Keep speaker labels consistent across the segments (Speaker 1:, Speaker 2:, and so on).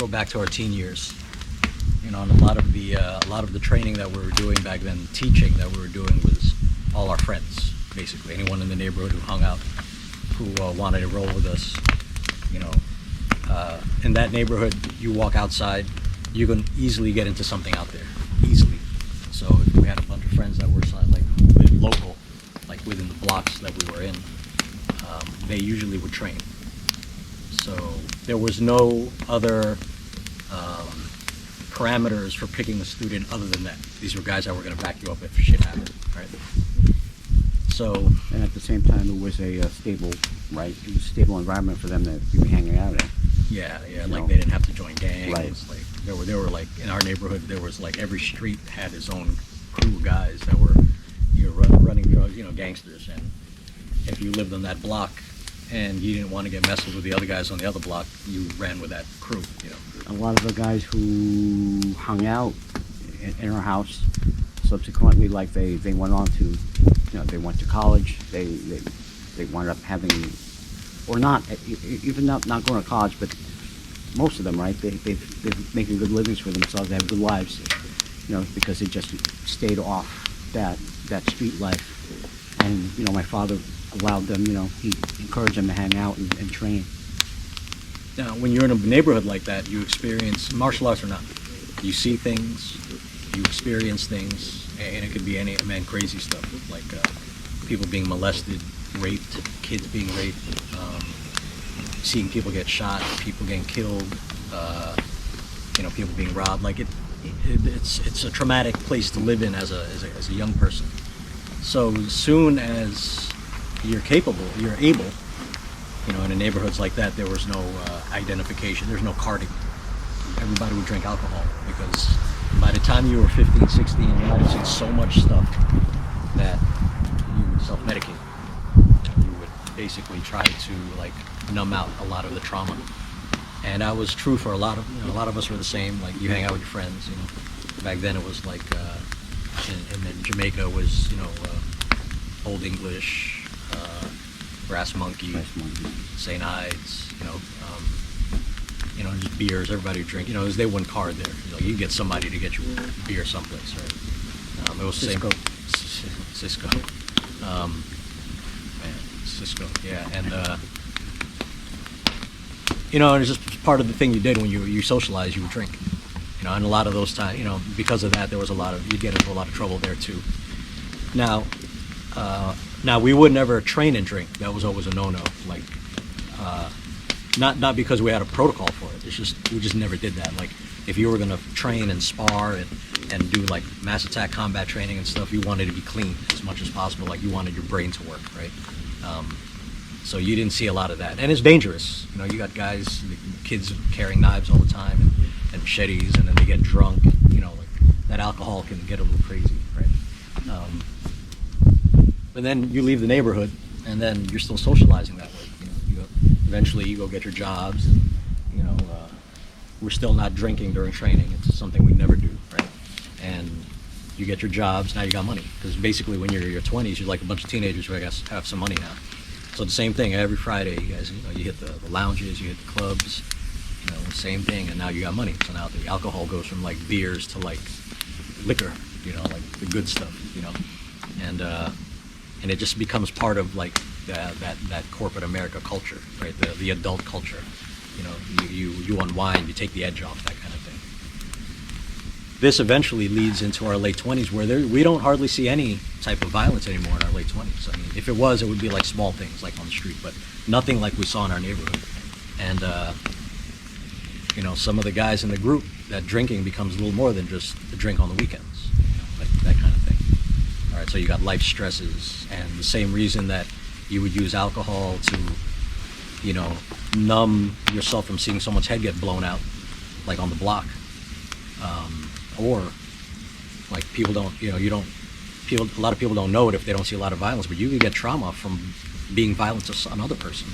Speaker 1: go back to our teen years. You know, and a lot of the training that we were doing back then, teaching that we were doing was all our friends, basically. Anyone in the neighborhood who hung out, who wanted to roll with us. You know, in that neighborhood, you walk outside, you can easily get into something out there, easily. So if we had a bunch of friends that were like lived local, like within the blocks that we were in, they usually would train. So there was no other parameters for picking a student other than that. These were guys that were going to back you up if shit happened, right? So,
Speaker 2: and at the same time, it was a stable, right? It was a stable environment for them to be hanging out in.
Speaker 1: yeah, like they didn't have to join gangs.
Speaker 2: Right.
Speaker 1: Like there were like in our neighborhood, there was like every street had its own crew of guys that were running drugs, gangsters. And if you lived on that block and you didn't want to get messed with the other guys on the other block, you ran with that crew.
Speaker 2: A lot of the guys who hung out in our house, subsequently, like they went on to, they went to college. They wound up having, or not, even not going to college, but most of them, right? They're making good livings for themselves. They have good lives, because they just stayed off that street life. And my father allowed them, he encouraged them to hang out and train.
Speaker 1: Now, when you're in a neighborhood like that, you experience, martial arts or not, you see things, you experience things, and it could be crazy stuff, like people being molested, raped, kids being raped, seeing people get shot, people getting killed, people being robbed. Like it's a traumatic place to live in as a young person. So as soon as you're able, in neighborhoods like that, there was no identification, there's no carding. Everybody would drink alcohol because by the time you were 15, 16, you might have seen so much stuff that you would self-medicate. You would basically try to numb out a lot of the trauma. And that was true for a lot of us were the same. Like you hang out with your friends, Back then it was like, in Jamaica was, Old English, Brass Monkey, St. Ides, just beers, everybody would drink. They wouldn't card there. You get somebody to get you beer someplace, right? It was
Speaker 2: Cisco.
Speaker 1: Cisco. Cisco, yeah. And, it's just part of the thing you did when you socialized, you would drink. And a lot of those times, because of that, there was you'd get into a lot of trouble there too. Now we would never train and drink. That was always a no-no. Not because we had a protocol for it. It's just we just never did that. Like if you were gonna train and spar and do mass attack combat training and stuff, you wanted to be clean as much as possible. Like you wanted your brain to work, right? So you didn't see a lot of that, and it's dangerous. You got kids carrying knives all the time and machetes, and then they get drunk. That alcohol can get a little crazy, right? But then you leave the neighborhood, and then you're still socializing that way. Eventually, you go get your jobs, and we're still not drinking during training. It's something we never do, right? And you get your jobs. Now you got money, because basically, when you're in your 20s, you're like a bunch of teenagers who I guess have some money now. So the same thing every Friday, you guys. You hit the lounges, you hit the clubs. Same thing, and now you got money. So now the alcohol goes from beers to liquor. The good stuff. And it just becomes part of that corporate America culture, right? The adult culture. You unwind, you take the edge off, that kind of thing. This eventually leads into our late 20s, where we don't hardly see any type of violence anymore in our late 20s. I mean, if it was, it would be small things on the street, but nothing like we saw in our neighborhood. And some of the guys in the group, that drinking becomes a little more than just a drink on the weekends, that kind of thing. All right, so you got life stresses, and the same reason that you would use alcohol to, numb yourself from seeing someone's head get blown out, on the block, or people don't, a lot of people don't know it if they don't see a lot of violence, but you could get trauma from being violent to another person.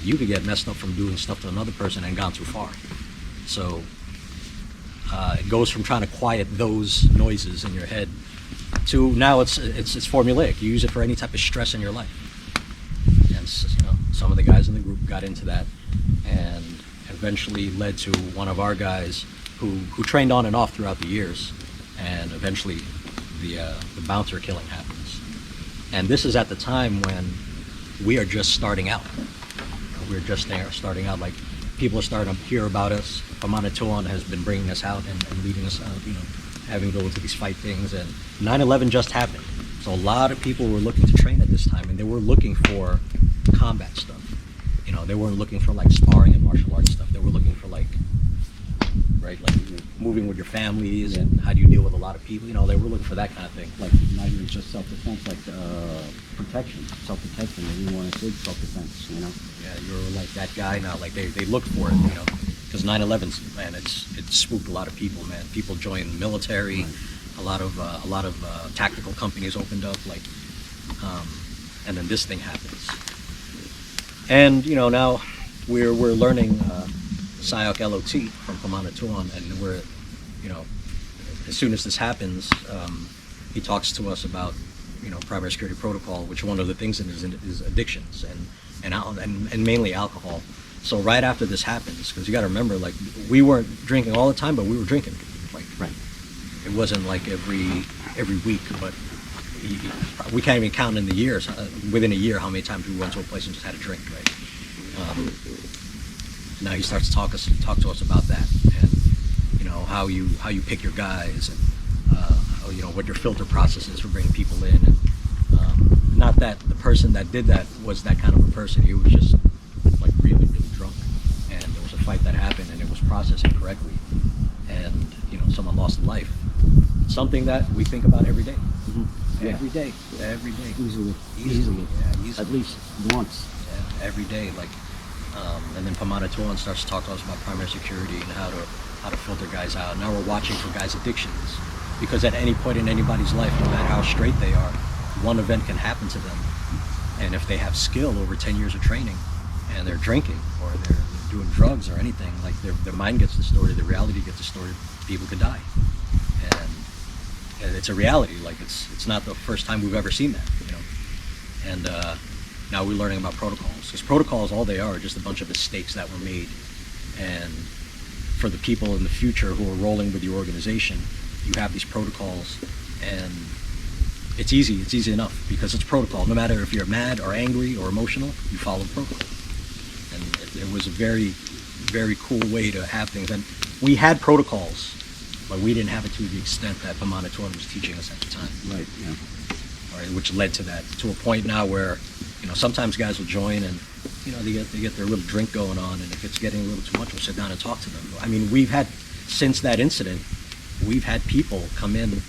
Speaker 1: You could get messed up from doing stuff to another person and gone too far. So it goes from trying to quiet those noises in your head to now it's formulaic. You use it for any type of stress in your life. And some of the guys in the group got into that, and eventually led to one of our guys who trained on and off throughout the years, and eventually the bouncer killing happens. And this is at the time when we are just starting out. We're just starting out. Like, people are starting to hear about us. Pamanatuan has been bringing us out and leading us out, having to go into these fight things. And 9/11 just happened. So a lot of people were looking to train at this time, and they were looking for combat stuff. They weren't looking for like sparring and martial arts stuff. They were looking for like moving with your families and how do you deal with a lot of people. They were looking for that kind of thing.
Speaker 2: Like, not even just self-defense, like protection, self-protection. They didn't want to say self-defense,
Speaker 1: Yeah, you're like that guy now. Like they look for it, because 9/11, man, it spooked a lot of people, man. People joined the military.
Speaker 2: Right.
Speaker 1: A lot of tactical companies opened up, and then this thing happens. And now we're learning SIOC LOT from Pamanatuan, and we're as soon as this happens, he talks to us about primary security protocol, which one of the things in is addictions and mainly alcohol. So right after this happens, because you got to remember, like, we weren't drinking all the time, but we were drinking. Like,
Speaker 2: Right.
Speaker 1: it wasn't like every week, but we can't even count in the years, within a year, how many times we went to a place and just had a drink, right? Now he starts to talk to us about that, and how you pick your guys, and what your filter process is for bringing people in, and not that the person that did that was that kind of a person. He was just like really, really drunk, and there was a fight that happened, and it was processed incorrectly, and someone lost a life. Something that we think about every day.
Speaker 2: Mm-hmm. Yeah.
Speaker 1: Every day.
Speaker 2: Easily.
Speaker 1: Yeah, easily.
Speaker 2: At least once.
Speaker 1: Yeah, every day. Like, and then Pamanatuan starts to talk to us about primary security and how to filter guys out. Now we're watching for guys' addictions, because at any point in anybody's life, no matter how straight they are, one event can happen to them. And if they have skill over 10 years of training, and they're drinking or they're doing drugs or anything, like their mind gets distorted, the reality gets distorted, people could die. And it's a reality. Like, it's not the first time we've ever seen that, And now we're learning about protocols, because protocols, all they are just a bunch of mistakes that were made. And for the people in the future who are rolling with your organization, you have these protocols, and it's easy enough, because it's protocol. No matter if you're mad or angry or emotional, you follow the protocol. And it was a very, very cool way to have things. And we had protocols, but we didn't have it to the extent that Pamanatuan was teaching us at the time.
Speaker 2: Right, yeah.
Speaker 1: All right, which led to that, to a point now where, sometimes guys will join and, they get their little drink going on, and if it's getting a little too much, we'll sit down and talk to them. I mean, since that incident, we've had people come in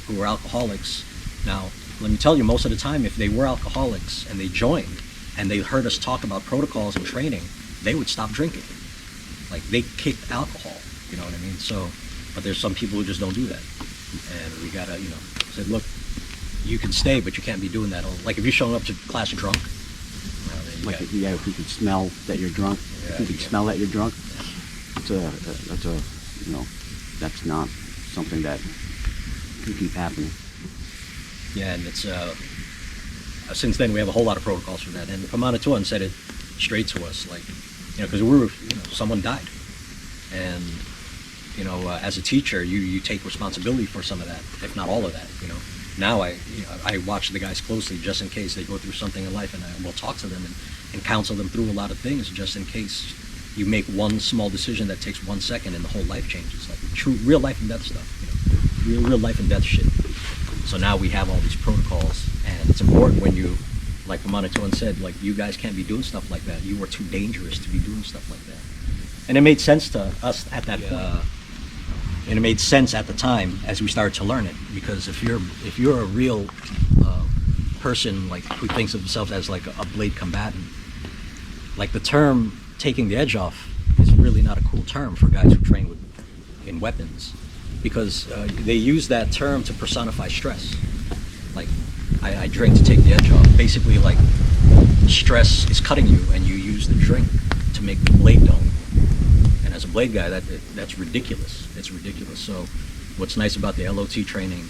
Speaker 1: who were alcoholics. Now, let me tell you, most of the time, if they were alcoholics and they joined and they heard us talk about protocols and training, they would stop drinking. Like, they kicked alcohol, you know what I mean? So, but there's some people who just don't do that. And we gotta, say, look, you can stay, but you can't be doing that. Like, if you're showing up to class drunk,
Speaker 2: Like, if you can smell that you're drunk,
Speaker 1: Yeah,
Speaker 2: if you can
Speaker 1: yeah.
Speaker 2: smell that you're drunk, that's not something that can keep happening.
Speaker 1: yeah, and it's, since then we have a whole lot of protocols for that. And Pamanatuan said it straight to us, like, because someone died. And, as a teacher, you take responsibility for some of that, if not all of that, Now I watch the guys closely, just in case they go through something in life, and I will talk to them and counsel them through a lot of things, just in case you make one small decision that takes 1 second and the whole life changes, like true real life and death stuff, real life and death shit. So now we have all these protocols, and it's important when you, like Pamanatuan said, like, you guys can't be doing stuff like that. You are too dangerous to be doing stuff like that. And it made sense to us at that point. And it made sense at the time as we started to learn it, because if you're a real person, like, who thinks of themselves as like a blade combatant, like, the term taking the edge off is really not a cool term for guys who train in weapons, because they use that term to personify stress. Like, I drink to take the edge off. Basically, like, stress is cutting you, and you use the drink to make the blade dull. And as a blade guy, that's ridiculous. It's ridiculous. So what's nice about the LOT training,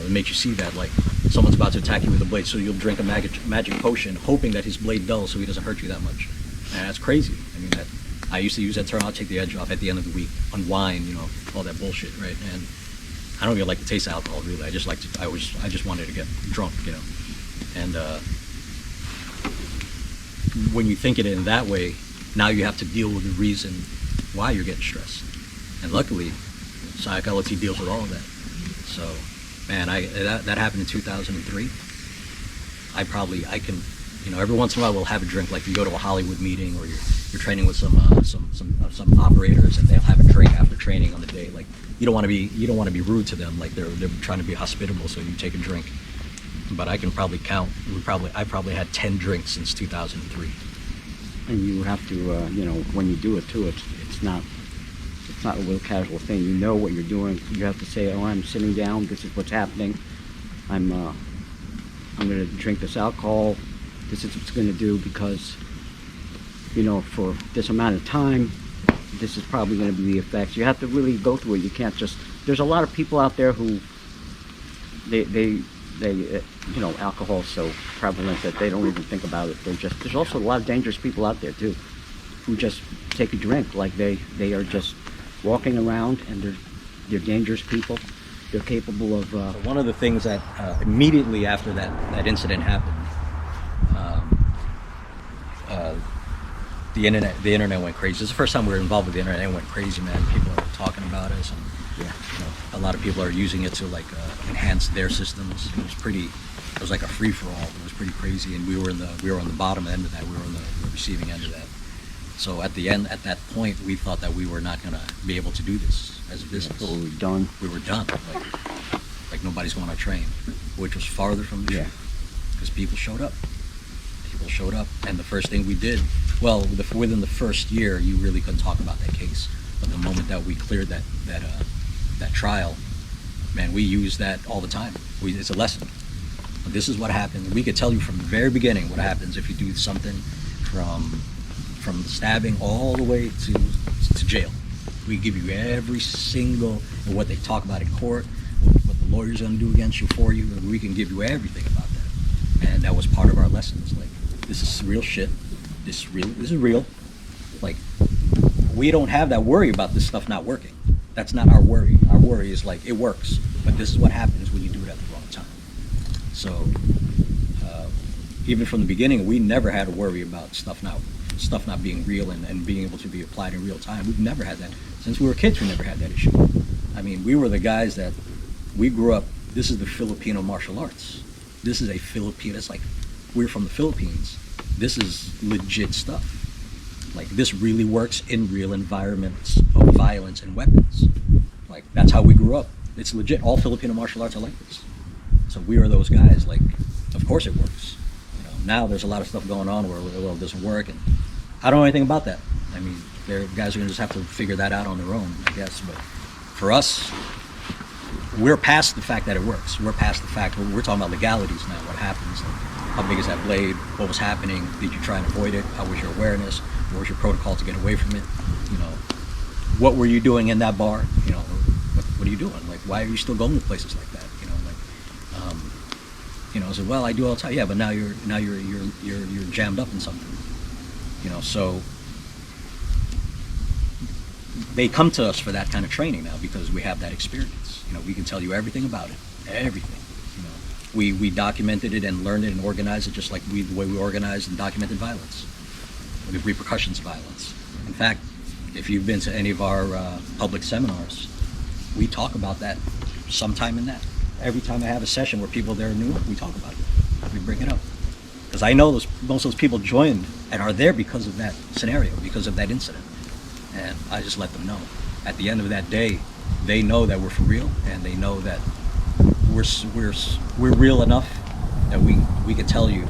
Speaker 1: it makes you see that, like, someone's about to attack you with a blade, so you'll drink a magic potion, hoping that his blade dulls so he doesn't hurt you that much. And that's crazy. I mean, I used to use that term. I'll take the edge off at the end of the week, unwind, all that bullshit, right? And I don't even like the taste of alcohol, really. I just like to. I just wanted to get drunk, And when you think it in that way, now you have to deal with the reason why you're getting stressed. And luckily, psychology deals with all of that. So, man, that happened in 2003. I can, every once in a while we'll have a drink. Like you go to a Hollywood meeting, or you're training with some operators, and they'll have a drink after training on the day. Like you don't want to be rude to them. Like they're trying to be hospitable, so you take a drink. But I can probably count. I probably had 10 drinks since 2003.
Speaker 2: And you have to, when you do it too, it's not a real casual thing. You know what you're doing. You have to say, "Oh, I'm sitting down. This is what's happening. I'm going to drink this alcohol. This is what's going to do because, for this amount of time, this is probably going to be the effects." You have to really go through it. You can't just. There's a lot of people out there who they alcohol is so prevalent that they don't even think about it. There's also a lot of dangerous people out there too, who just take a drink. Like they are just walking around, and they're dangerous people. They're capable of.
Speaker 1: One of the things that immediately after that incident happened, the internet went crazy. This is the first time we were involved with the internet. It went crazy, man. People are talking about us, and a lot of people are using it to enhance their systems. It was like a free for all. It was pretty crazy, and we were on the bottom end of that. We were on the receiving end of that. So at that point, we thought that we were not going to be able to do this as a business.
Speaker 2: So we were done.
Speaker 1: We were done. Like nobody's going to train, which was farther from the truth. Because people showed up. And the first thing we did, within the first year, you really couldn't talk about that case. But the moment that we cleared that trial, man, we use that all the time. It's a lesson. This is what happens. We could tell you from the very beginning what happens if you do something from stabbing all the way to jail. We give you every single, and what they talk about in court, what the lawyer's going to do against you, for you, and we can give you everything about that. And that was part of our lessons. Like, this is real shit. This is real. Like, we don't have that worry about this stuff not working. That's not our worry. Our worry is like, it works, but this is what happens when you do it at the wrong time. So, even from the beginning, we never had to worry about stuff not being real and being able to be applied in real time. We've never had that. Since we were kids, we never had that issue. I mean, we were the guys that, we grew up, this is the Filipino martial arts. This is a Filipino, it's like, we're from the Philippines. This is legit stuff. Like, this really works in real environments of violence and weapons. Like, that's how we grew up. It's legit. All Filipino martial arts are like this. So we are those guys. Like, of course it works. Now there's a lot of stuff going on where, it doesn't work, and I don't know anything about that. I mean, guys are gonna just have to figure that out on their own, I guess. But for us, we're past the fact that it works. We're past the fact we're talking about legalities now. What happens? Like, how big is that blade? What was happening? Did you try and avoid it? How was your awareness? What was your protocol to get away from it? What were you doing in that bar? What are you doing? Like, why are you still going to places like that? I said, well, I do all the time. Yeah, but now you're jammed up in something. So they come to us for that kind of training now because we have that experience. We can tell you everything about it, everything. We documented it and learned it and organized it just like the way we organized and documented violence, the repercussions of violence. In fact, if you've been to any of our public seminars, we talk about that sometime in that. Every time I have a session where people there are new, we talk about it. We bring it up. Because I know most of those people joined and are there because of that scenario, because of that incident. And I just let them know. At the end of that day, they know that we're for real, and they know that we're real enough that we can tell you,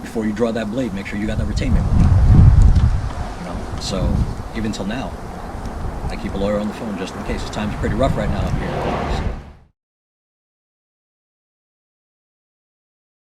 Speaker 1: before you draw that blade, make sure you got that retainment. So even till now, I keep a lawyer on the phone just in case. Time's pretty rough right now up here. So,